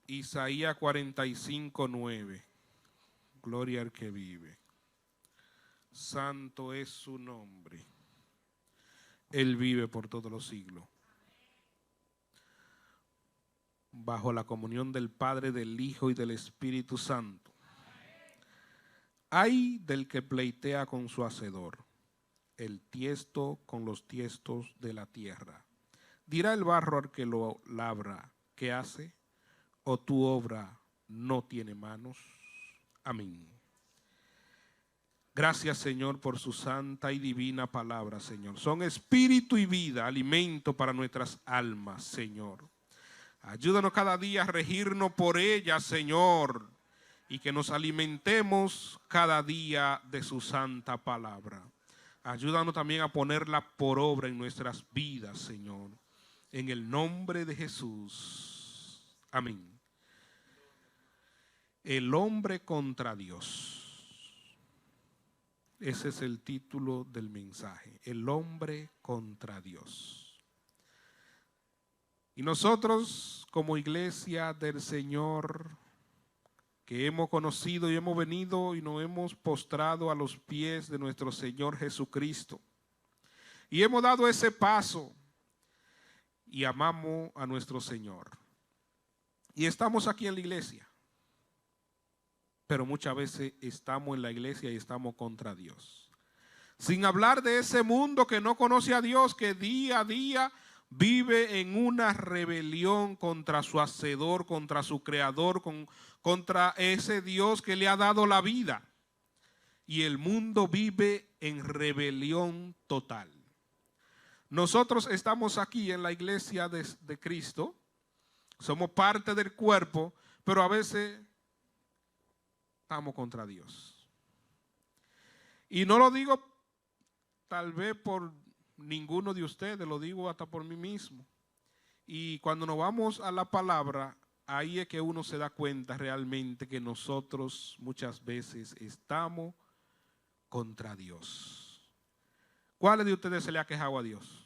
Isaías 45:9. Gloria al que vive. Santo es su nombre. Él vive por todos los siglos. Bajo la comunión del Padre, del Hijo y del Espíritu Santo. Ay del que pleitea con su hacedor, el tiesto con los tiestos de la tierra. Dirá el barro al que lo labra, ¿qué hace? ¿O tu obra no tiene manos? Amén. Gracias, Señor, por su santa y divina palabra, Señor. Son espíritu y vida, alimento para nuestras almas, Señor. Ayúdanos cada día a regirnos por ella, Señor, y que nos alimentemos cada día de su santa palabra. Ayúdanos también a ponerla por obra en nuestras vidas, Señor. En el nombre de Jesús. Amén. El hombre contra Dios. Ese es el título del mensaje. El hombre contra Dios. Y nosotros, como iglesia del Señor, que hemos conocido y hemos venido y nos hemos postrado a los pies de nuestro Señor Jesucristo, y hemos dado ese paso y amamos a nuestro Señor. Y estamos aquí en la iglesia, pero muchas veces estamos en la iglesia y estamos contra Dios. Sin hablar de ese mundo que no conoce a Dios, que día a día vive en una rebelión contra su hacedor, contra su creador, contra ese Dios que le ha dado la vida. Y el mundo vive en rebelión total. Nosotros estamos aquí en la iglesia de Cristo, somos parte del cuerpo, pero a veces estamos contra Dios. Y no lo digo tal vez por ninguno de ustedes, lo digo hasta por mí mismo. Y cuando nos vamos a la palabra, ahí es que uno se da cuenta realmente que nosotros muchas veces estamos contra Dios. ¿Cuáles de ustedes se le ha quejado a Dios?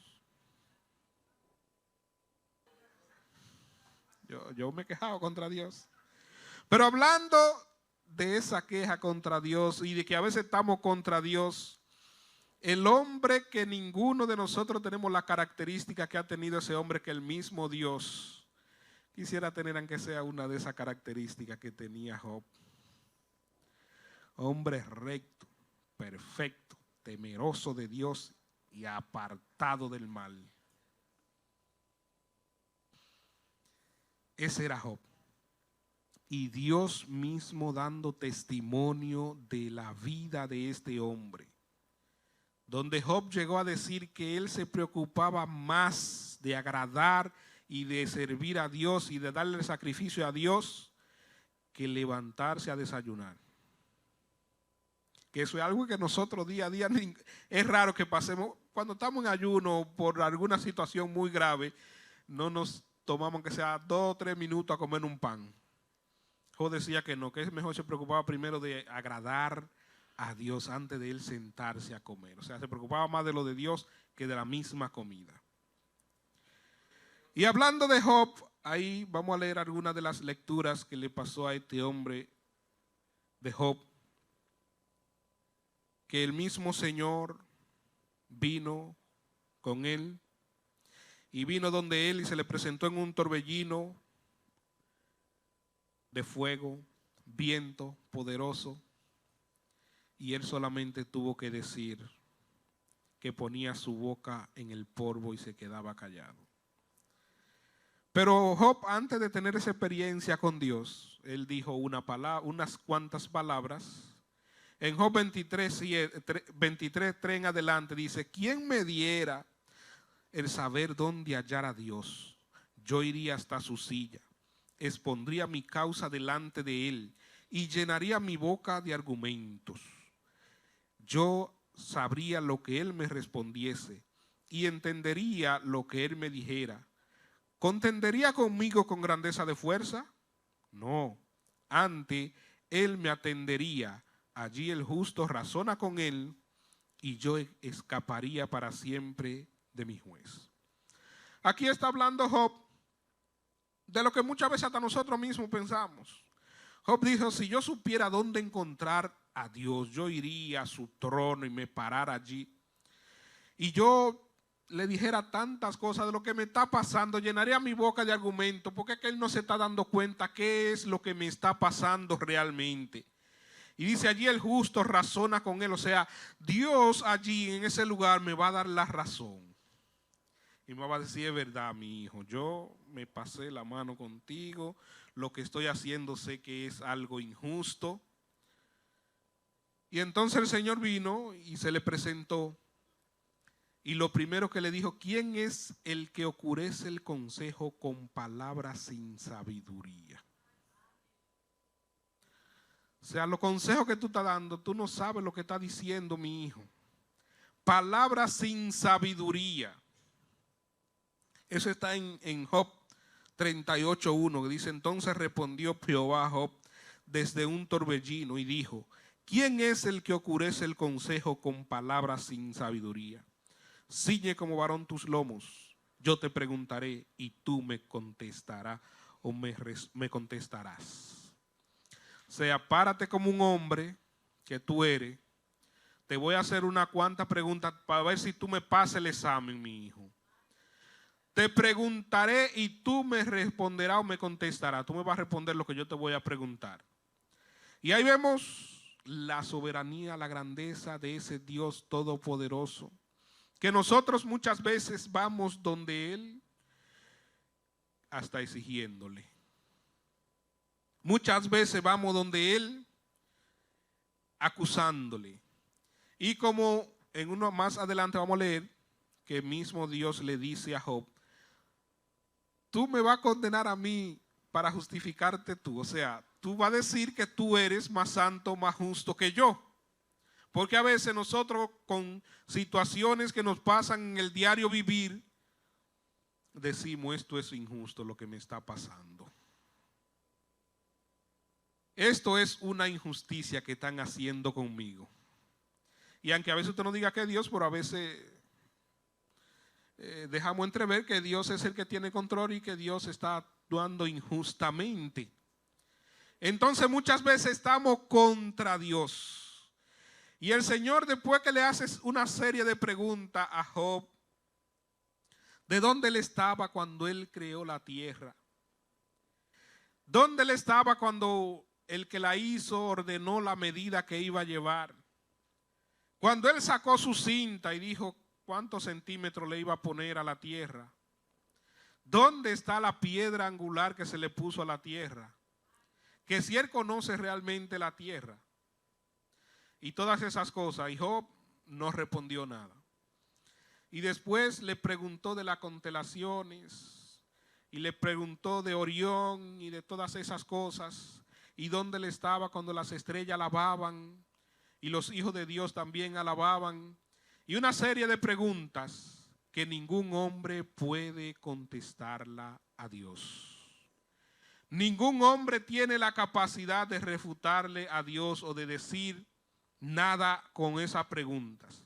Yo me he quejado contra Dios. Pero hablando de esa queja contra Dios y de que a veces estamos contra Dios, el hombre que ninguno de nosotros tenemos la característica que ha tenido ese hombre, que el mismo Dios quisiera tener, aunque sea una de esas características que tenía Job. Hombre recto, perfecto, temeroso de Dios y apartado del mal. Ese era Job. Y Dios mismo dando testimonio de la vida de este hombre. Donde Job llegó a decir que él se preocupaba más de agradar y de servir a Dios y de darle el sacrificio a Dios que levantarse a desayunar. Que eso es algo que nosotros día a día, es raro que pasemos, cuando estamos en ayuno por alguna situación muy grave, no nos tomamos que sea 2 o 3 minutos a comer un pan. Job decía que no, que es mejor se preocupaba primero de agradar a Dios antes de él sentarse a comer. O sea, se preocupaba más de lo de Dios que de la misma comida. Y hablando de Job, ahí vamos a leer algunas de las lecturas que le pasó a este hombre de Job. Que el mismo Señor vino con él y vino donde él y se le presentó en un torbellino de fuego, viento poderoso, y él solamente tuvo que decir que ponía su boca en el polvo y se quedaba callado. Pero Job, antes de tener esa experiencia con Dios, él dijo unas cuantas palabras. En Job 23:3 en adelante dice: ¿quién me diera el saber dónde hallar a Dios? Yo iría hasta su silla, expondría mi causa delante de él y llenaría mi boca de argumentos. Yo sabría lo que él me respondiese y entendería lo que él me dijera. ¿Contendería conmigo con grandeza de fuerza? No, antes él me atendería. Allí el justo razona con él y yo escaparía para siempre de mi juez. Aquí está hablando Job de lo que muchas veces hasta nosotros mismos pensamos. Job dijo, si yo supiera dónde encontrar a Dios, yo iría a su trono y me parara allí. Y yo le dijera tantas cosas de lo que me está pasando, llenaría mi boca de argumentos, porque es que él no se está dando cuenta qué es lo que me está pasando realmente. Y dice, allí el justo razona con él, o sea, Dios allí en ese lugar me va a dar la razón. Y me va a decir, es verdad, mi hijo, yo me pasé la mano contigo, lo que estoy haciendo sé que es algo injusto. Y entonces el Señor vino y se le presentó. Y lo primero que le dijo, ¿quién es el que oscurece el consejo con palabras sin sabiduría? O sea, los consejos que tú estás dando, tú no sabes lo que está diciendo mi hijo. Palabras sin sabiduría. Eso está en Job 38:1, que dice, entonces respondió Jehová a Job desde un torbellino y dijo, ¿quién es el que oscurece el consejo con palabras sin sabiduría? Ciñe como varón tus lomos, yo te preguntaré y tú me contestarás o me contestarás. O sea, párate como un hombre que tú eres. Te voy a hacer una cuanta preguntas para ver si tú me pasas el examen, mi hijo. Te preguntaré y tú me responderás o me contestarás. Tú me vas a responder lo que yo te voy a preguntar. Y ahí vemos la soberanía, la grandeza de ese Dios todopoderoso. Que nosotros muchas veces vamos donde Él hasta exigiéndole. Muchas veces vamos donde Él acusándole. Y como en uno más adelante vamos a leer que mismo Dios le dice a Job, tú me vas a condenar a mí para justificarte tú. O sea, tú vas a decir que tú eres más santo, más justo que yo. Porque a veces nosotros con situaciones que nos pasan en el diario vivir, decimos esto es injusto lo que me está pasando. Esto es una injusticia que están haciendo conmigo. Y aunque a veces usted no diga que es Dios, pero a veces dejamos entrever que Dios es el que tiene control y que Dios está actuando injustamente. Entonces muchas veces estamos contra Dios. Y el Señor, después que le hace una serie de preguntas a Job, ¿de dónde él estaba cuando él creó la tierra? ¿Dónde él estaba cuando el que la hizo ordenó la medida que iba a llevar? Cuando él sacó su cinta y dijo cuántos centímetros le iba a poner a la tierra. ¿Dónde está la piedra angular que se le puso a la tierra? Que si él conoce realmente la tierra. Y todas esas cosas. Y Job no respondió nada. Y después le preguntó de las constelaciones. Y le preguntó de Orión y de todas esas cosas. Y dónde él estaba cuando las estrellas alababan. Y los hijos de Dios también alababan. Y una serie de preguntas que ningún hombre puede contestarla a Dios. Ningún hombre tiene la capacidad de refutarle a Dios o de decir nada con esas preguntas.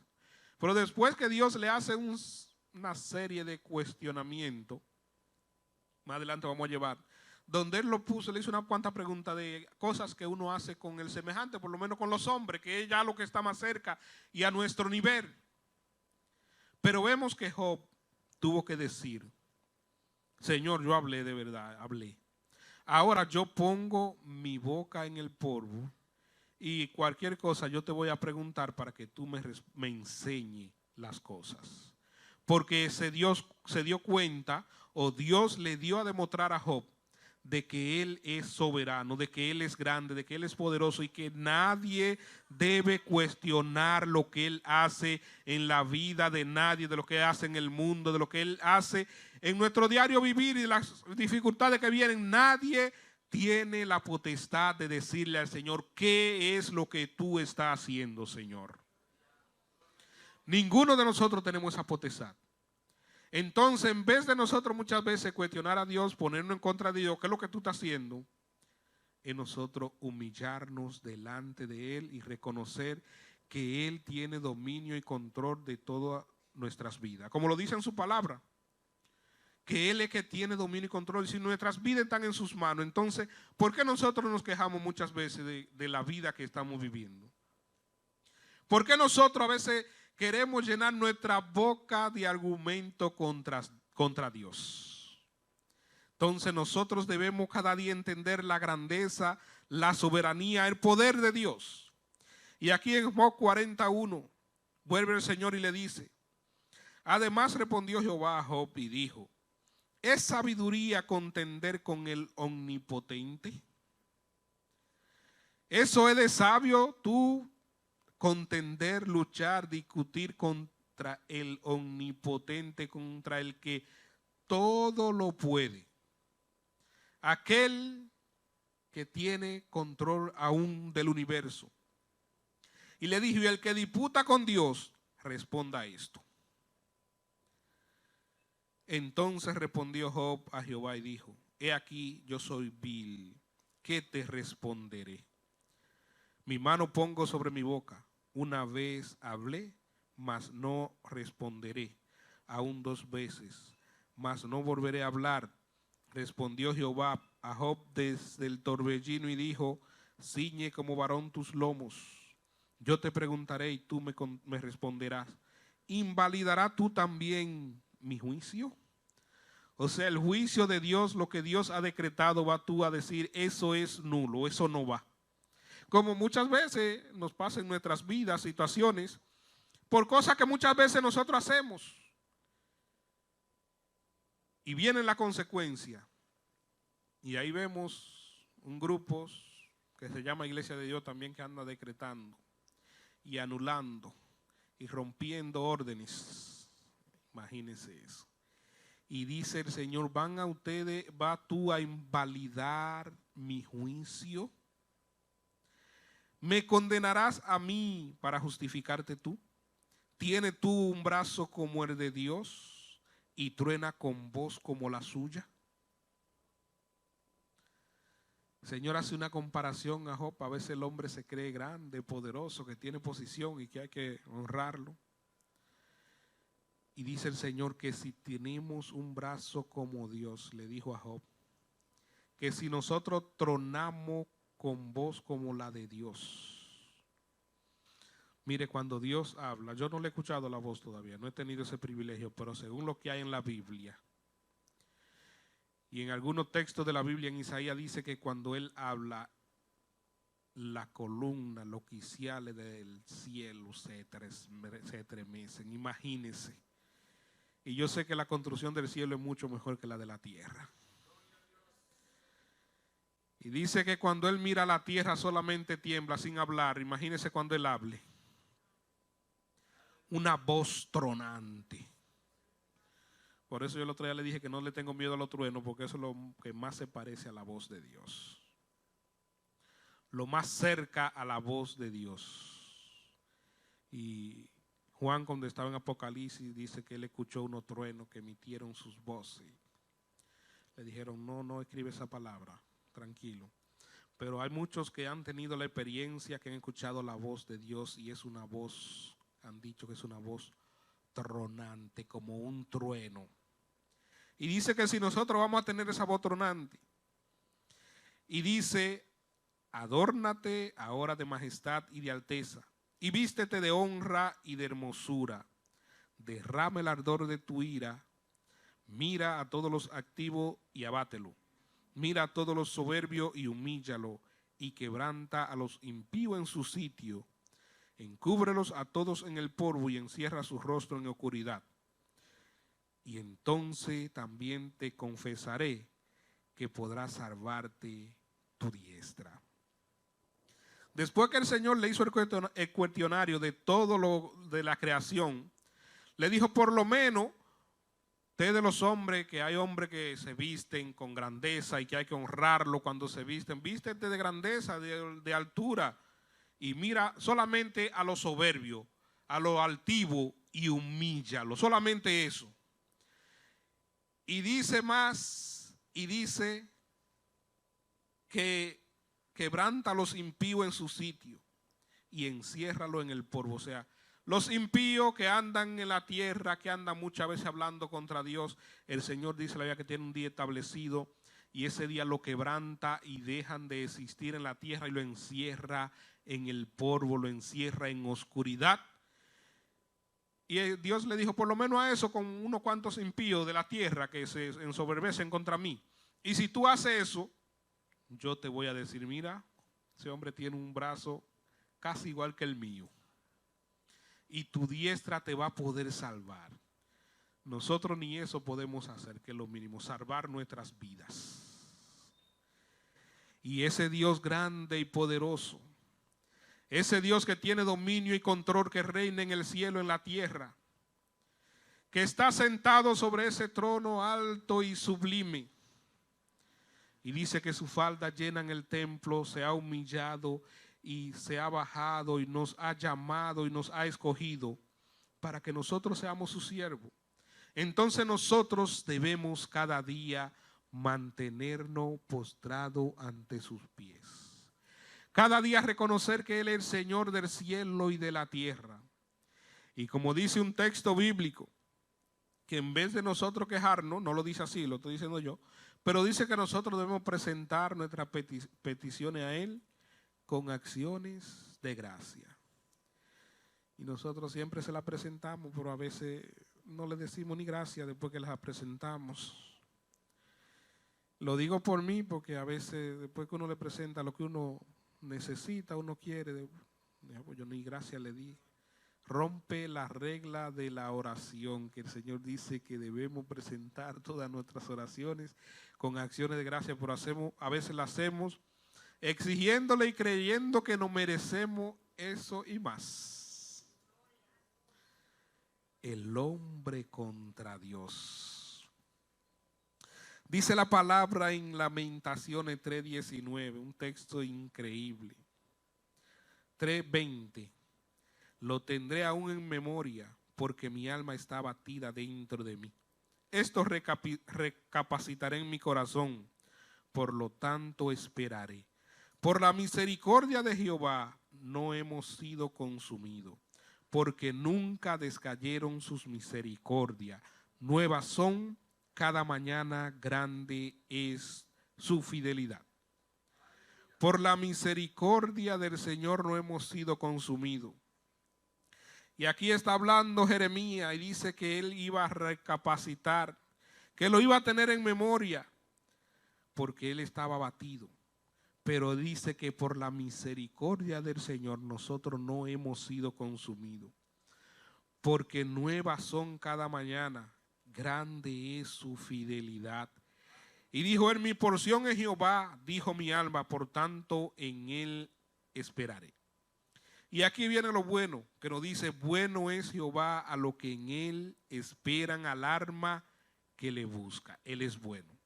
Pero después que Dios le hace una serie de cuestionamientos, más adelante vamos a llevar, donde él lo puso, le hizo una cuanta preguntas de cosas que uno hace con el semejante, por lo menos con los hombres, que es ya lo que está más cerca y a nuestro nivel. Pero vemos que Job tuvo que decir, Señor, yo hablé de verdad, hablé. Ahora yo pongo mi boca en el polvo y cualquier cosa yo te voy a preguntar para que tú me enseñes las cosas. Porque se dio cuenta, o Dios le dio a demostrar a Job, de que Él es soberano, de que Él es grande, de que Él es poderoso y que nadie debe cuestionar lo que Él hace en la vida de nadie, de lo que hace en el mundo, de lo que Él hace en nuestro diario vivir y de las dificultades que vienen. Nadie tiene la potestad de decirle al Señor, ¿qué es lo que tú estás haciendo, Señor? Ninguno de nosotros tenemos esa potestad. Entonces, en vez de nosotros muchas veces cuestionar a Dios, ponernos en contra de Dios, ¿qué es lo que tú estás haciendo? Es nosotros humillarnos delante de Él y reconocer que Él tiene dominio y control de todas nuestras vidas. Como lo dice en su palabra, que Él es que tiene dominio y control. Si nuestras vidas están en sus manos, entonces, ¿por qué nosotros nos quejamos muchas veces de la vida que estamos viviendo? ¿Por qué nosotros a veces queremos llenar nuestra boca de argumento contra Dios? Entonces nosotros debemos cada día entender la grandeza, la soberanía, el poder de Dios. Y aquí en Job 41, vuelve el Señor y le dice: además respondió Jehová a Job y dijo: ¿es sabiduría contender con el omnipotente? ¿Eso es de sabio tú contender, luchar, discutir contra el omnipotente, contra el que todo lo puede? Aquel que tiene control aún del universo. Y le dijo: y el que disputa con Dios, responda a esto. Entonces respondió Job a Jehová y dijo: he aquí, yo soy vil, ¿qué te responderé? Mi mano pongo sobre mi boca. Una vez hablé, mas no responderé. Aún 2 veces, mas no volveré a hablar. Respondió Jehová a Job desde el torbellino y dijo: ciñe como varón tus lomos. Yo te preguntaré y tú me responderás. ¿Invalidará tú también mi juicio? O sea, el juicio de Dios, lo que Dios ha decretado, va tú a decir: eso es nulo, eso no va. Como muchas veces nos pasa en nuestras vidas, situaciones, por cosas que muchas veces nosotros hacemos. Y viene la consecuencia. Y ahí vemos un grupo que se llama Iglesia de Dios también, que anda decretando y anulando y rompiendo órdenes. Imagínense eso. Y dice el Señor: ¿va tú a invalidar mi juicio? ¿Me condenarás a mí para justificarte tú? ¿Tienes tú un brazo como el de Dios y truena con voz como la suya? El Señor hace una comparación a Job. A veces el hombre se cree grande, poderoso, que tiene posición y que hay que honrarlo. Y dice el Señor que si tenemos un brazo como Dios, le dijo a Job, que si nosotros tronamos con voz como la de Dios. Mire, cuando Dios habla, yo no le he escuchado la voz todavía, no he tenido ese privilegio, pero según lo que hay en la Biblia, y en algunos textos de la Biblia, en Isaías dice que cuando Él habla, la columna, los quiciales del cielo se estremecen. Imagínense. Y yo sé que la construcción del cielo es mucho mejor que la de la tierra. Y dice que cuando Él mira la tierra solamente tiembla sin hablar. Imagínense cuando Él hable. Una voz tronante. Por eso yo el otro día le dije que no le tengo miedo a los truenos, porque eso es lo que más se parece a la voz de Dios. Lo más cerca a la voz de Dios. Y Juan, cuando estaba en Apocalipsis, dice que él escuchó unos truenos que emitieron sus voces. Le dijeron: no escribe esa palabra, tranquilo. Pero hay muchos que han tenido la experiencia, que han escuchado la voz de Dios, y es una voz, han dicho que es una voz tronante, como un trueno. Y dice que si nosotros vamos a tener esa voz tronante, y dice: adórnate ahora de majestad y de alteza, y vístete de honra y de hermosura. Derrama el ardor de tu ira. Mira a todos los activos y abátelo. Mira a todos los soberbios y humíllalo. Y quebranta a los impíos en su sitio. Encúbrelos a todos en el polvo y encierra su rostro en oscuridad. Y entonces también te confesaré que podrás salvarte tu diestra. Después que el Señor le hizo el cuestionario de todo lo de la creación, le dijo: por lo menos, ustedes los hombres, que hay hombres que se visten con grandeza y que hay que honrarlo cuando se visten, vístete de grandeza, de altura, y mira solamente a los soberbios, a los altivos, y humíllalo, solamente eso. Y dice más, y dice que quebranta a los impíos en su sitio y enciérralo en el polvo. O sea, Los impíos que andan en la tierra, que andan muchas veces hablando contra Dios, el Señor dice la Biblia que tiene un día establecido y ese día lo quebranta y dejan de existir en la tierra y lo encierra en el polvo, lo encierra en oscuridad. Y Dios le dijo, por lo menos a eso, con unos cuantos impíos de la tierra que se ensoberbecen contra mí. Y si tú haces eso, yo te voy a decir, mira, ese hombre tiene un brazo casi igual que el mío. Y tu diestra te va a poder salvar. Nosotros ni eso podemos hacer, que es lo mínimo, salvar nuestras vidas. Y ese Dios grande y poderoso, ese Dios que tiene dominio y control, que reina en el cielo, en la tierra, que está sentado sobre ese trono alto y sublime, y dice que su falda llena en el templo, se ha humillado y se ha bajado y nos ha llamado y nos ha escogido para que nosotros seamos sus siervos. Entonces nosotros debemos cada día mantenernos postrados ante sus pies. Cada día reconocer que Él es el Señor del cielo y de la tierra. Y como dice un texto bíblico, que en vez de nosotros quejarnos, no lo dice así, lo estoy diciendo yo, pero dice que nosotros debemos presentar nuestras peticiones a Él con acciones de gracia. Y nosotros siempre se las presentamos, pero a veces no le decimos ni gracias después que las presentamos. Lo digo por mí porque a veces después que uno le presenta lo que uno necesita, uno quiere, yo ni gracias le di. Rompe la regla de la oración, que el Señor dice que debemos presentar todas nuestras oraciones con acciones de gracia, pero a veces las hacemos exigiéndole y creyendo que nos merecemos eso y más. El hombre contra Dios. Dice la palabra en Lamentaciones 3:19, un texto increíble. 3:20. Lo tendré aún en memoria, porque mi alma está abatida dentro de mí. Esto recapacitaré en mi corazón, por lo tanto esperaré. Por la misericordia de Jehová no hemos sido consumidos, porque nunca descayeron sus misericordias. Nuevas son cada mañana, grande es su fidelidad. Por la misericordia del Señor no hemos sido consumidos. Y aquí está hablando Jeremías y dice que él iba a recapacitar, que lo iba a tener en memoria, porque él estaba abatido. Pero dice que por la misericordia del Señor nosotros no hemos sido consumidos, porque nuevas son cada mañana, grande es su fidelidad. Y dijo él, mi porción es Jehová, dijo mi alma, por tanto en él esperaré. Y aquí viene lo bueno, que nos dice, bueno es Jehová a lo que en él esperan, al alma que le busca. Él es bueno.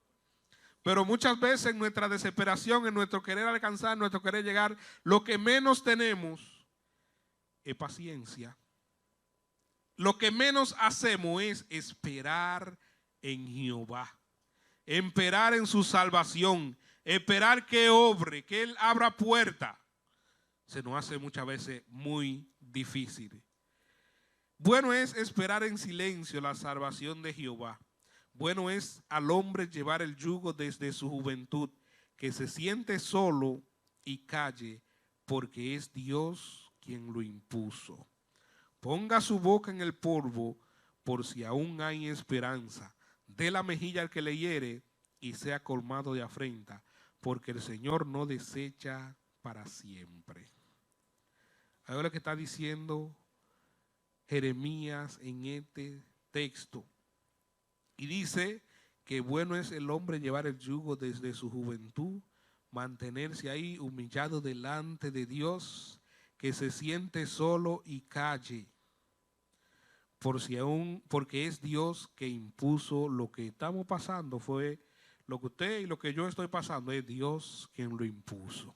Pero muchas veces en nuestra desesperación, en nuestro querer alcanzar, en nuestro querer llegar, lo que menos tenemos es paciencia. Lo que menos hacemos es esperar en Jehová, esperar en su salvación, esperar que obre, que Él abra puerta. Se nos hace muchas veces muy difícil. Bueno es esperar en silencio la salvación de Jehová. Bueno es al hombre llevar el yugo desde su juventud, que se siente solo y calle, porque es Dios quien lo impuso. Ponga su boca en el polvo, por si aún hay esperanza. Dé la mejilla al que le hiere y sea colmado de afrenta, porque el Señor no desecha para siempre. Ahora lo que está diciendo Jeremías en este texto. Y dice que bueno es el hombre llevar el yugo desde su juventud, mantenerse ahí humillado delante de Dios, que se siente solo y calle, porque es Dios que impuso lo que estamos pasando, fue lo que usted y lo que yo estoy pasando, es Dios quien lo impuso.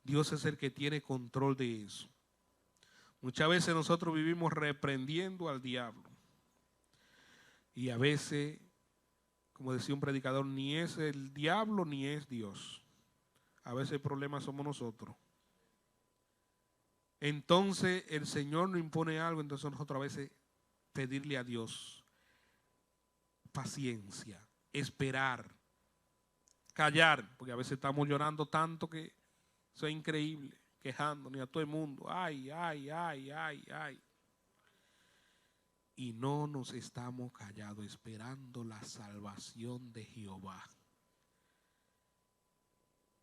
Dios es el que tiene control de eso. Muchas veces nosotros vivimos reprendiendo al diablo. Y a veces, como decía un predicador, ni es el diablo ni es Dios. A veces el problema somos nosotros. Entonces el Señor nos impone algo, entonces nosotros a veces pedirle a Dios paciencia, esperar, callar, porque a veces estamos llorando tanto que eso es increíble, quejándonos a todo el mundo, ay, ay, ay, ay, ay. Y no nos estamos callados esperando la salvación de Jehová.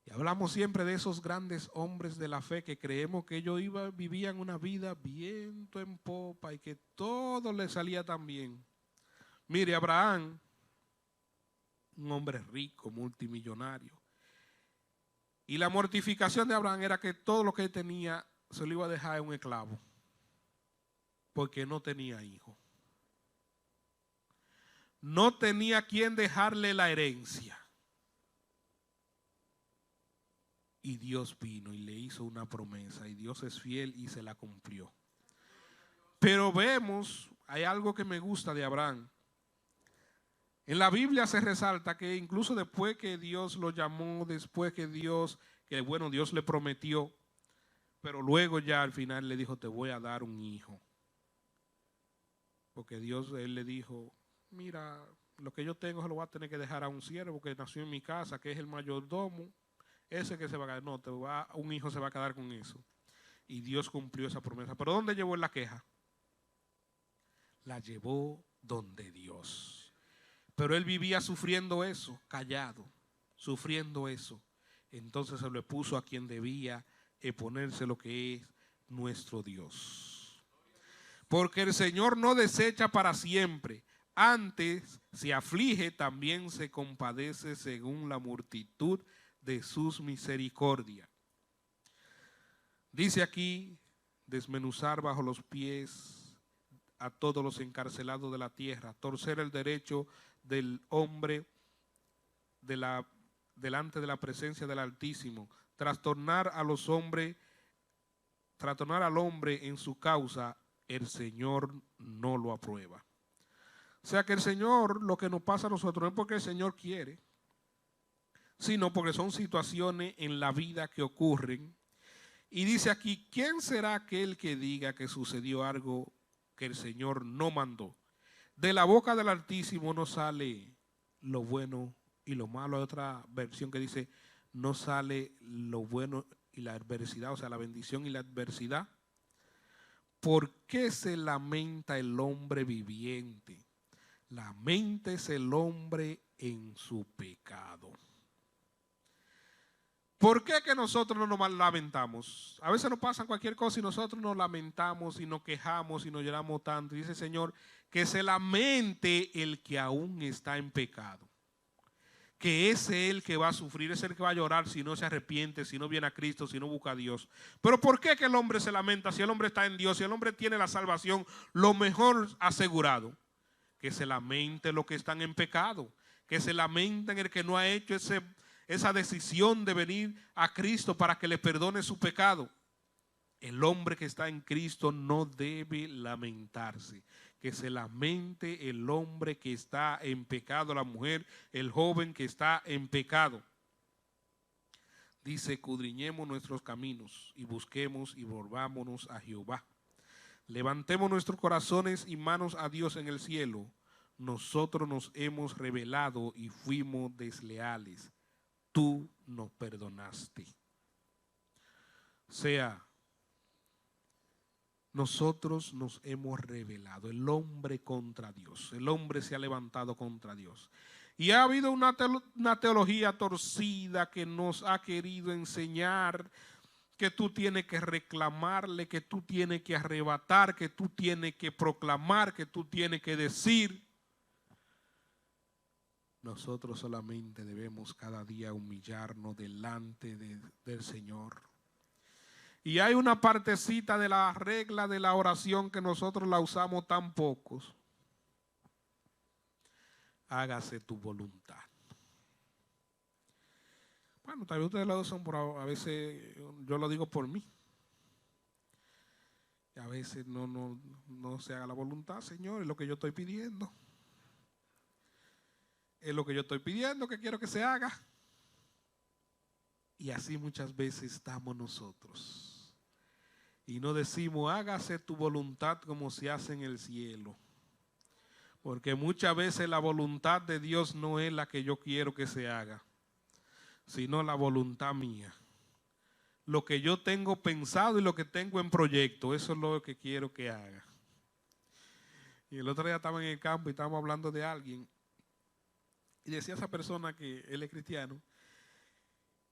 Y hablamos siempre de esos grandes hombres de la fe que creemos que ellos vivían una vida viento en popa y que todo les salía tan bien. Mire, Abraham, un hombre rico, multimillonario. Y la mortificación de Abraham era que todo lo que él tenía se lo iba a dejar en un esclavo, porque no tenía hijo. No tenía quien dejarle la herencia. Y Dios vino y le hizo una promesa, y Dios es fiel y se la cumplió. Pero vemos, hay algo que me gusta de Abraham. En la Biblia se resalta que incluso después que Dios lo llamó, después que Dios le prometió, pero luego ya al final le dijo, te voy a dar un hijo. Porque él le dijo, mira, lo que yo tengo se lo voy a tener que dejar a un siervo que nació en mi casa, que es el mayordomo. Ese que se va a quedar, no, un hijo se va a quedar con eso. Y Dios cumplió esa promesa. ¿Pero dónde llevó la queja? La llevó donde Dios. Pero él vivía sufriendo eso, callado, sufriendo eso. Entonces se lo puso a quien debía ponerse, lo que es nuestro Dios. Porque el Señor no desecha para siempre. Antes se aflige, también se compadece según la multitud de sus misericordias. Dice aquí, desmenuzar bajo los pies a todos los encarcelados de la tierra, torcer el derecho del hombre delante de la presencia del Altísimo, trastornar al hombre en su causa, el Señor no lo aprueba. O sea que el Señor, lo que nos pasa a nosotros no es porque el Señor quiere, sino porque son situaciones en la vida que ocurren. Y dice aquí, ¿quién será aquel que diga que sucedió algo que el Señor no mandó? De la boca del Altísimo no sale lo bueno y lo malo. Hay otra versión que dice, no sale lo bueno y la adversidad, o sea, la bendición y la adversidad. ¿Por qué se lamenta el hombre viviente? Laméntese el hombre en su pecado. ¿Por qué que nosotros no nos lamentamos? A veces nos pasa cualquier cosa y nosotros nos lamentamos y nos quejamos y nos lloramos tanto. Dice el Señor, que se lamente el que aún está en pecado. Que ese es el que va a sufrir, es el que va a llorar si no se arrepiente, si no viene a Cristo, si no busca a Dios. Pero ¿por qué que el hombre se lamenta si el hombre está en Dios, si el hombre tiene la salvación, lo mejor asegurado? Que se lamente los que están en pecado, que se lamenten el que no ha hecho esa decisión de venir a Cristo para que le perdone su pecado. El hombre que está en Cristo no debe lamentarse. Que se lamente el hombre que está en pecado, la mujer, el joven que está en pecado. Dice, escudriñemos nuestros caminos y busquemos y volvámonos a Jehová. Levantemos nuestros corazones y manos a Dios en el cielo. Nosotros nos hemos rebelado y fuimos desleales. Tú nos perdonaste. O sea, nosotros nos hemos rebelado, el hombre contra Dios, el hombre se ha levantado contra Dios. Y ha habido una teología torcida que nos ha querido enseñar que tú tienes que reclamarle, que tú tienes que arrebatar, que tú tienes que proclamar, que tú tienes que decir. Nosotros solamente debemos cada día humillarnos delante del Señor. Y hay una partecita de la regla de la oración que nosotros la usamos tan pocos. Hágase tu voluntad. Bueno, tal vez ustedes lo usan, a veces yo lo digo por mí. Y a veces no se haga la voluntad, Señor, es lo que yo estoy pidiendo. Es lo que yo estoy pidiendo que quiero que se haga. Y así muchas veces estamos nosotros. Y no decimos, hágase tu voluntad como se hace en el cielo. Porque muchas veces la voluntad de Dios no es la que yo quiero que se haga, sino la voluntad mía. Lo que yo tengo pensado y lo que tengo en proyecto, eso es lo que quiero que haga. Y el otro día estaba en el campo y estábamos hablando de alguien. Y decía esa persona que él es cristiano,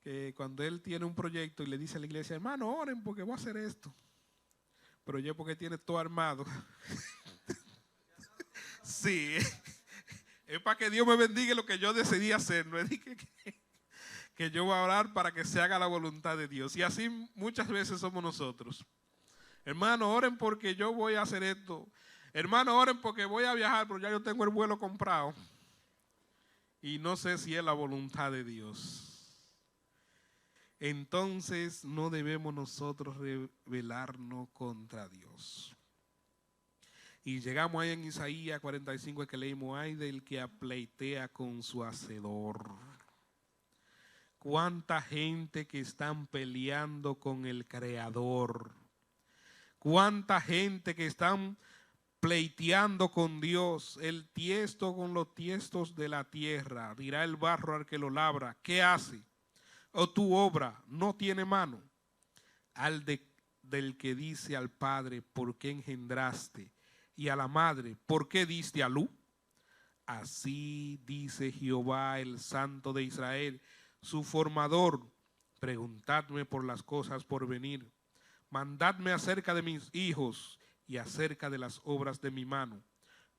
que cuando él tiene un proyecto y le dice a la iglesia, hermano, oren porque voy a hacer esto. Pero yo porque tiene todo armado. Sí, es para que Dios me bendiga lo que yo decidí hacer. No es que yo voy a orar para que se haga la voluntad de Dios. Y así muchas veces somos nosotros. Hermano, oren porque yo voy a hacer esto. Hermano, oren porque voy a viajar, pero ya yo tengo el vuelo comprado. Y no sé si es la voluntad de Dios. Entonces no debemos nosotros rebelarnos contra Dios. Y llegamos ahí en Isaías 45 que leímos, ay del que apleitea con su hacedor. Cuánta gente que están peleando con el Creador. Cuánta gente que están pleiteando con Dios. El tiesto con los tiestos de la tierra. Dirá el barro al que lo labra, ¿qué hace? O tu obra no tiene mano. Del que dice al Padre, ¿por qué engendraste? Y a la madre, ¿por qué diste a luz? Así dice Jehová, el Santo de Israel, su formador. Preguntadme por las cosas por venir. Mandadme acerca de mis hijos y acerca de las obras de mi mano.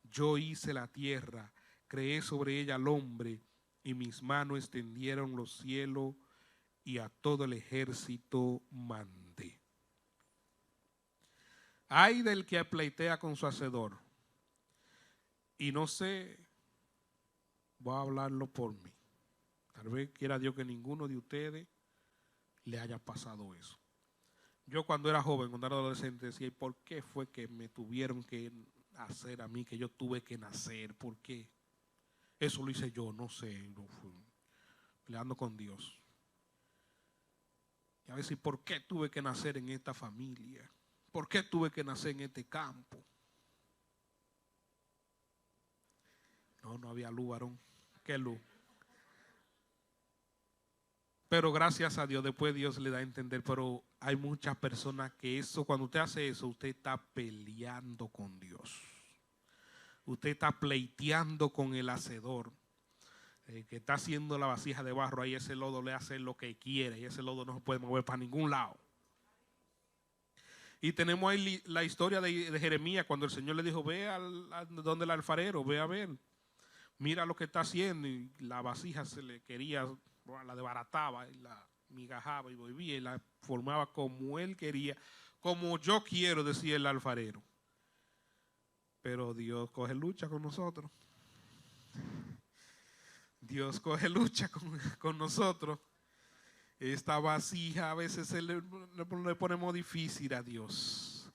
Yo hice la tierra, creé sobre ella al hombre, y mis manos extendieron los cielos, y a todo el ejército mandé. Ay del que pleitea con su hacedor. Y no sé, voy a hablarlo por mí. Tal vez quiera Dios que ninguno de ustedes le haya pasado eso. Yo cuando era joven, cuando era adolescente, decía, ¿y por qué fue que me tuvieron que hacer a mí, que yo tuve que nacer? ¿Por qué? Eso lo hice yo, no sé, no fui peleando con Dios. Y a veces, ¿por qué tuve que nacer en esta familia? ¿Por qué tuve que nacer en este campo? No había luz, varón. ¿Qué luz? Pero gracias a Dios, después Dios le da a entender, pero hay muchas personas que eso, cuando usted hace eso, usted está peleando con Dios. Usted está pleiteando con el hacedor. Que está haciendo la vasija de barro, ahí ese lodo le hace lo que quiere y ese lodo no se puede mover para ningún lado. Y tenemos ahí la historia de Jeremías, cuando el Señor le dijo, ve donde el alfarero, ve a ver, mira lo que está haciendo, y la vasija se le quería, la desbarataba y la migajaba y volvía y la formaba como él quería, como yo quiero, decía el alfarero. Pero Dios coge lucha con nosotros. Dios coge lucha con nosotros. Esta vasija a veces le ponemos difícil a Dios,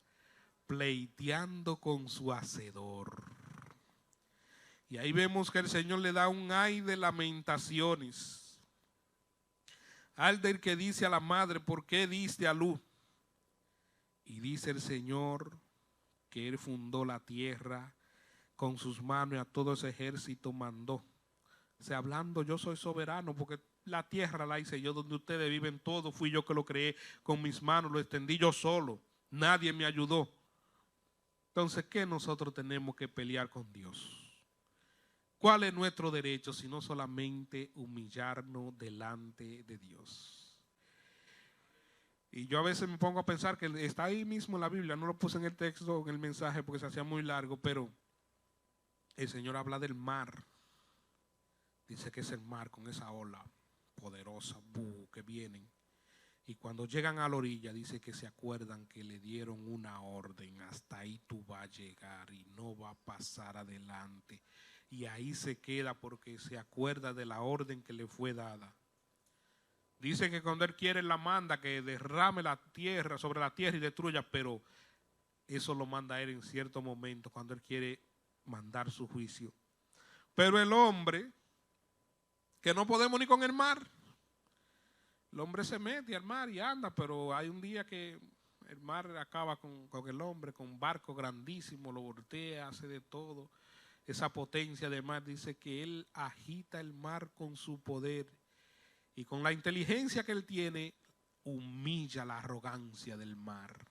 pleiteando con su hacedor. Y ahí vemos que el Señor le da un ay de lamentaciones. Al del que dice a la madre, ¿por qué diste a luz? Y dice el Señor que Él fundó la tierra con sus manos y a todo ese ejército mandó. O sea, hablando, yo soy soberano porque la tierra la hice yo, donde ustedes viven todo, fui yo que lo creé con mis manos, lo extendí yo solo, nadie me ayudó. Entonces, ¿qué nosotros tenemos que pelear con Dios? ¿Cuál es nuestro derecho si no solamente humillarnos delante de Dios? Y yo a veces me pongo a pensar que está ahí mismo en la Biblia, no lo puse en el texto, en el mensaje porque se hacía muy largo, pero el Señor habla del mar. Dice que es el mar con esa ola poderosa que vienen. Y cuando llegan a la orilla, dice que se acuerdan que le dieron una orden. Hasta ahí tú vas a llegar y no va a pasar adelante. Y ahí se queda porque se acuerda de la orden que le fue dada. Dice que cuando Él quiere, la manda que derrame la tierra sobre la tierra y destruya, pero eso lo manda Él en cierto momento, cuando Él quiere mandar su juicio. Pero el hombre, que no podemos ni con el mar. El hombre se mete al mar y anda, pero hay un día que el mar acaba con el hombre, con barco grandísimo, lo voltea, hace de todo. Esa potencia del mar dice que él agita el mar con su poder y con la inteligencia que él tiene, humilla la arrogancia del mar.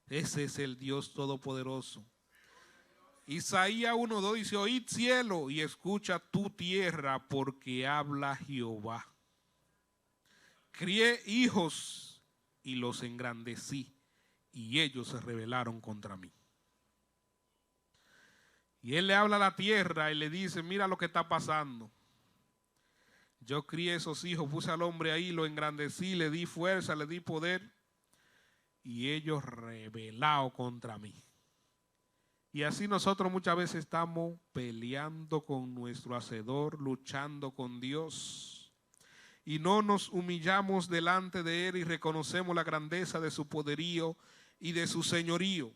Ese es el Dios todopoderoso. Isaías 1:2 dice, oíd cielo y escucha tu tierra, porque habla Jehová. Crié hijos y los engrandecí, y ellos se rebelaron contra mí. Y él le habla a la tierra y le dice, mira lo que está pasando. Yo crié esos hijos, puse al hombre ahí, lo engrandecí, le di fuerza, le di poder, y ellos rebelaron contra mí. Y así nosotros muchas veces estamos peleando con nuestro Hacedor, luchando con Dios. Y no nos humillamos delante de Él y reconocemos la grandeza de su poderío y de su señorío.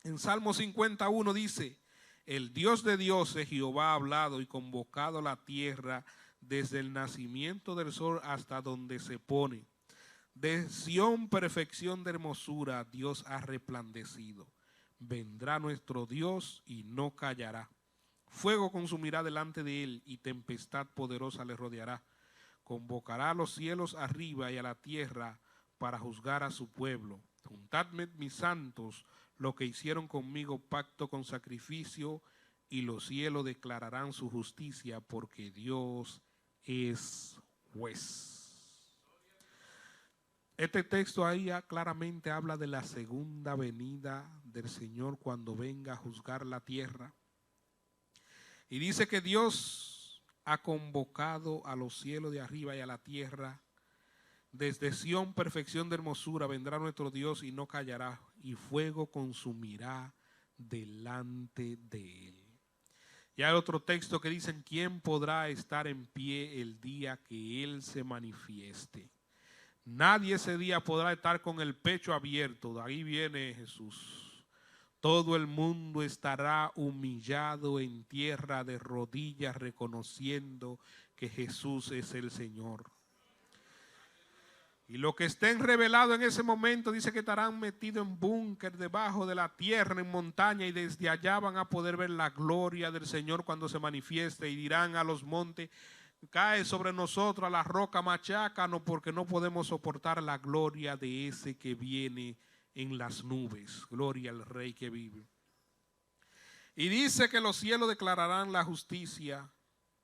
En Salmo 51 dice, el Dios de dioses, Jehová, ha hablado y convocado la tierra desde el nacimiento del sol hasta donde se pone. De Sión, perfección de hermosura, Dios ha resplandecido. Vendrá nuestro Dios y no callará. Fuego consumirá delante de él y tempestad poderosa le rodeará. Convocará a los cielos arriba y a la tierra para juzgar a su pueblo. Juntadme mis santos, lo que hicieron conmigo pacto con sacrificio, y los cielos declararán su justicia, porque Dios es juez. Este texto ahí claramente habla de la segunda venida del Señor cuando venga a juzgar la tierra. Y dice que Dios ha convocado a los cielos de arriba y a la tierra. Desde Sión, perfección de hermosura, vendrá nuestro Dios y no callará, y fuego consumirá delante de él. Y hay otro texto que dice, ¿quién podrá estar en pie el día que él se manifieste? Nadie ese día podrá estar con el pecho abierto. De ahí viene Jesús. Todo el mundo estará humillado en tierra de rodillas, reconociendo que Jesús es el Señor. Y los que estén revelados en ese momento, dice que estarán metidos en búnker debajo de la tierra, en montaña, y desde allá van a poder ver la gloria del Señor cuando se manifieste, y dirán a los montes, cae sobre nosotros, a la roca machácanos, porque no podemos soportar la gloria de ese que viene en las nubes. Gloria al Rey que vive. Y dice que los cielos declararán la justicia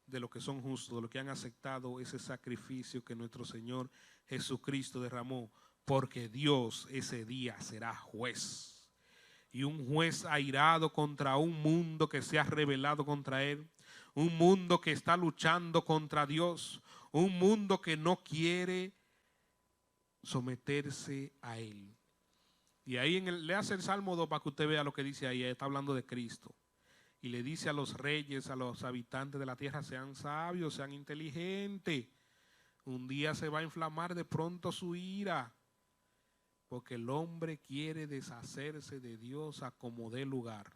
de los que son justos, de los que han aceptado ese sacrificio que nuestro Señor Jesucristo derramó, porque Dios ese día será juez. Y un juez airado contra un mundo que se ha rebelado contra él, un mundo que está luchando contra Dios, un mundo que no quiere someterse a él. Y ahí le hace el Salmo 2 para que usted vea lo que dice ahí. Está hablando de Cristo. Y le dice a los reyes, a los habitantes de la tierra, sean sabios, sean inteligentes. Un día se va a inflamar de pronto su ira, porque el hombre quiere deshacerse de Dios a como dé lugar.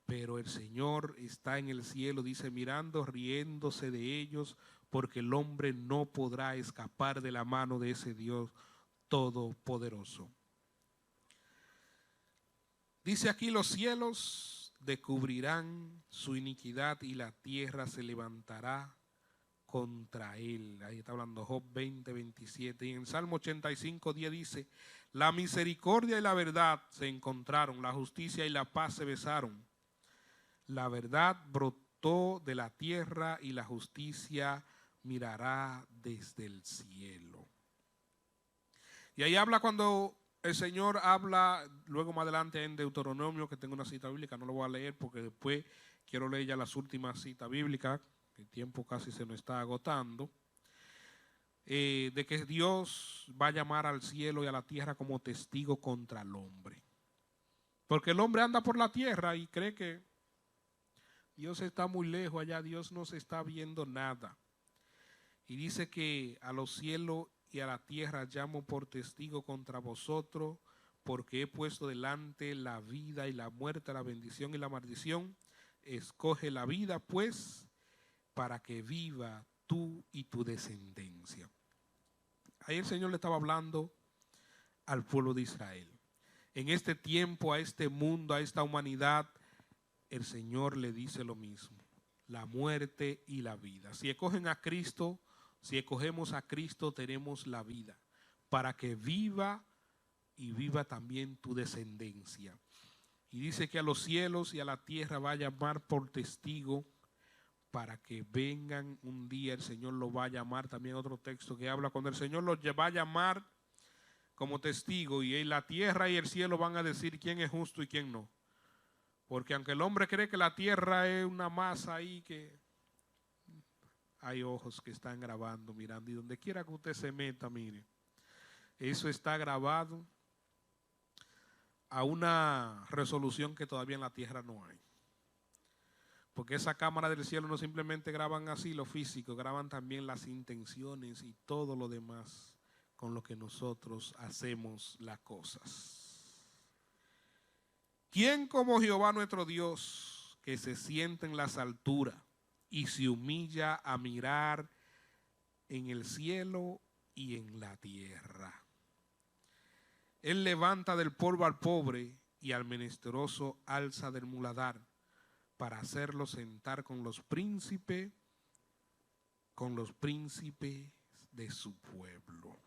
Pero el Señor está en el cielo, dice, mirando, riéndose de ellos, porque el hombre no podrá escapar de la mano de ese Dios todopoderoso. Dice aquí, los cielos descubrirán su iniquidad y la tierra se levantará contra él. Ahí está hablando Job 20:27. Y en Salmo 85:10 dice, la misericordia y la verdad se encontraron, la justicia y la paz se besaron. La verdad brotó de la tierra y la justicia mirará desde el cielo. Y ahí habla cuando el Señor habla, luego más adelante en Deuteronomio, que tengo una cita bíblica, no lo voy a leer porque después quiero leer ya las últimas citas bíblicas, el tiempo casi se nos está agotando, de que Dios va a llamar al cielo y a la tierra como testigo contra el hombre. Porque el hombre anda por la tierra y cree que Dios está muy lejos allá, Dios no se está viendo nada. Y dice que a los cielos y a la tierra llamo por testigo contra vosotros, porque he puesto delante la vida y la muerte, la bendición y la maldición. Escoge la vida, pues, para que viva tú y tu descendencia. Ahí el Señor le estaba hablando al pueblo de Israel. En este tiempo, a este mundo, a esta humanidad, el Señor le dice lo mismo: la muerte y la vida. Si escogen a Cristo, si escogemos a Cristo, tenemos la vida, para que viva y viva también tu descendencia. Y dice que a los cielos y a la tierra va a llamar por testigo para que vengan un día. El Señor lo va a llamar. También otro texto que habla cuando el Señor los va a llamar como testigo, y la tierra y el cielo van a decir quién es justo y quién no. Porque aunque el hombre cree que la tierra es una masa ahí, que hay ojos que están grabando, mirando, y donde quiera que usted se meta, mire, eso está grabado a una resolución que todavía en la tierra no hay. Porque esa cámara del cielo no simplemente graban así lo físico, graban también las intenciones y todo lo demás con lo que nosotros hacemos las cosas. ¿Quién como Jehová nuestro Dios, que se sienta en las alturas y se humilla a mirar en el cielo y en la tierra? Él levanta del polvo al pobre y al menesteroso alza del muladar, para hacerlo sentar con los príncipes de su pueblo.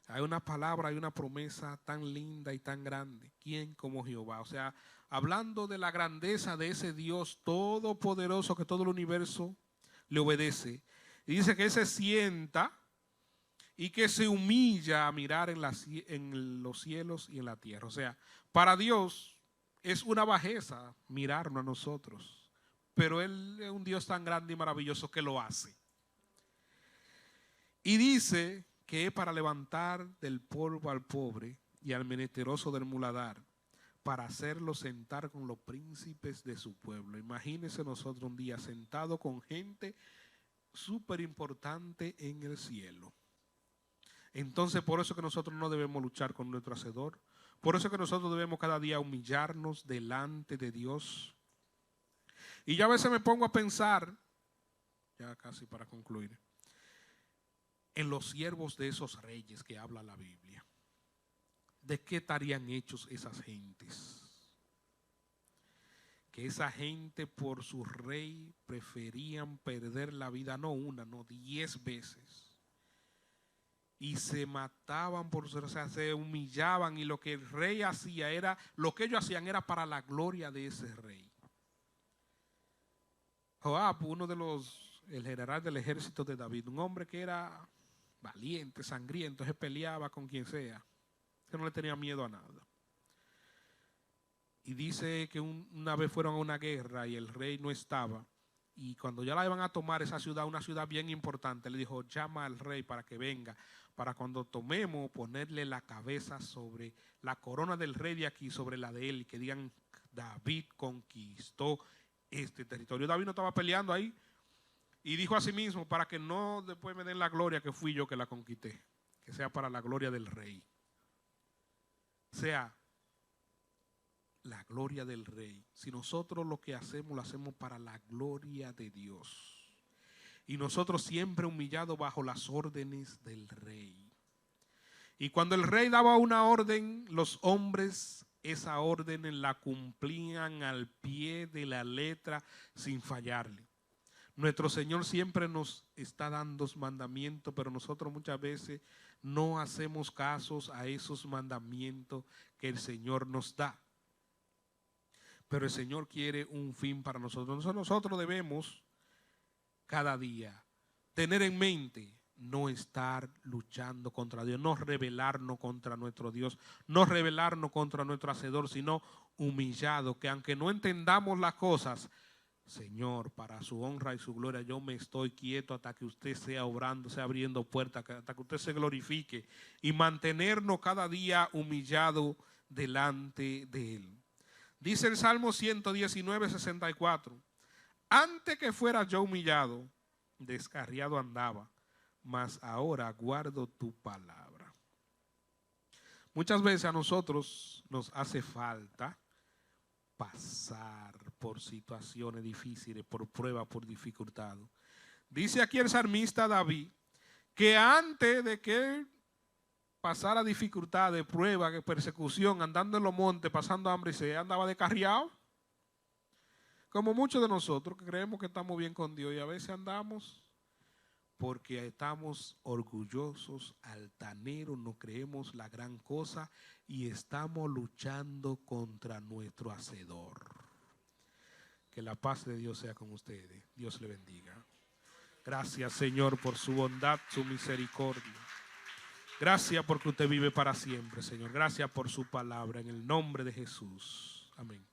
Hay una palabra, hay una promesa tan linda y tan grande. ¿Quién como Jehová? O sea, hablando de la grandeza de ese Dios todopoderoso que todo el universo le obedece. Y dice que Él se sienta y que se humilla a mirar en los cielos y en la tierra. O sea, para Dios es una bajeza mirarnos a nosotros, pero Él es un Dios tan grande y maravilloso que lo hace. Y dice que es para levantar del polvo al pobre y al menesteroso del muladar, para hacerlo sentar con los príncipes de su pueblo. Imagínense nosotros un día sentados con gente súper importante en el cielo. Entonces, por eso que nosotros no debemos luchar con nuestro hacedor. Por eso que nosotros debemos cada día humillarnos delante de Dios. Y yo a veces me pongo a pensar, ya casi para concluir, en los siervos de esos reyes que habla la Biblia. ¿De qué estarían hechos esas gentes? Que esa gente por su rey preferían perder la vida, no una, no 10 veces. Y se mataban por su, o sea, se humillaban, y lo que el rey hacía era, lo que ellos hacían era para la gloria de ese rey. Joab, el general del ejército de David, un hombre que era valiente, sangriento, se peleaba con quien sea, que no le tenía miedo a nada. Y dice que una vez fueron a una guerra y el rey no estaba, y cuando ya la iban a tomar esa ciudad, una ciudad bien importante, le dijo: llama al rey para que venga, para cuando tomemos ponerle la cabeza sobre la corona del rey de aquí, sobre la de él, y que digan: David conquistó este territorio. David no estaba peleando ahí, y dijo a sí mismo: para que no después me den la gloria que fui yo que la conquisté, que sea para la gloria del rey. O sea, la gloria del rey. Si nosotros lo que hacemos, lo hacemos para la gloria de Dios. Y nosotros siempre humillados bajo las órdenes del rey. Y cuando el rey daba una orden, los hombres esa orden la cumplían al pie de la letra sin fallarle. Nuestro Señor siempre nos está dando mandamientos, pero nosotros muchas veces no hacemos casos a esos mandamientos que el Señor nos da. Pero el Señor quiere un fin para nosotros. Nosotros debemos cada día tener en mente no estar luchando contra Dios, no rebelarnos contra nuestro Dios, no rebelarnos contra nuestro Hacedor, sino humillado, que aunque no entendamos las cosas, Señor, para su honra y su gloria, yo me estoy quieto hasta que usted sea obrando, sea abriendo puertas, hasta que usted se glorifique, y mantenernos cada día humillado delante de Él. Dice el Salmo 119, 64. Antes que fuera yo humillado, descarriado andaba, mas ahora guardo tu palabra. Muchas veces a nosotros nos hace falta pasar por situaciones difíciles, por pruebas, por dificultades. Dice aquí el salmista David que antes de que él pasara dificultades, pruebas, persecución, andando en los montes, pasando hambre y se andaba descarriado. Como muchos de nosotros que creemos que estamos bien con Dios y a veces andamos porque estamos orgullosos, altaneros, no creemos la gran cosa y estamos luchando contra nuestro hacedor. Que la paz de Dios sea con ustedes. Dios le bendiga. Gracias, Señor, por su bondad, su misericordia. Gracias porque usted vive para siempre, Señor. Gracias por su palabra. En el nombre de Jesús. Amén.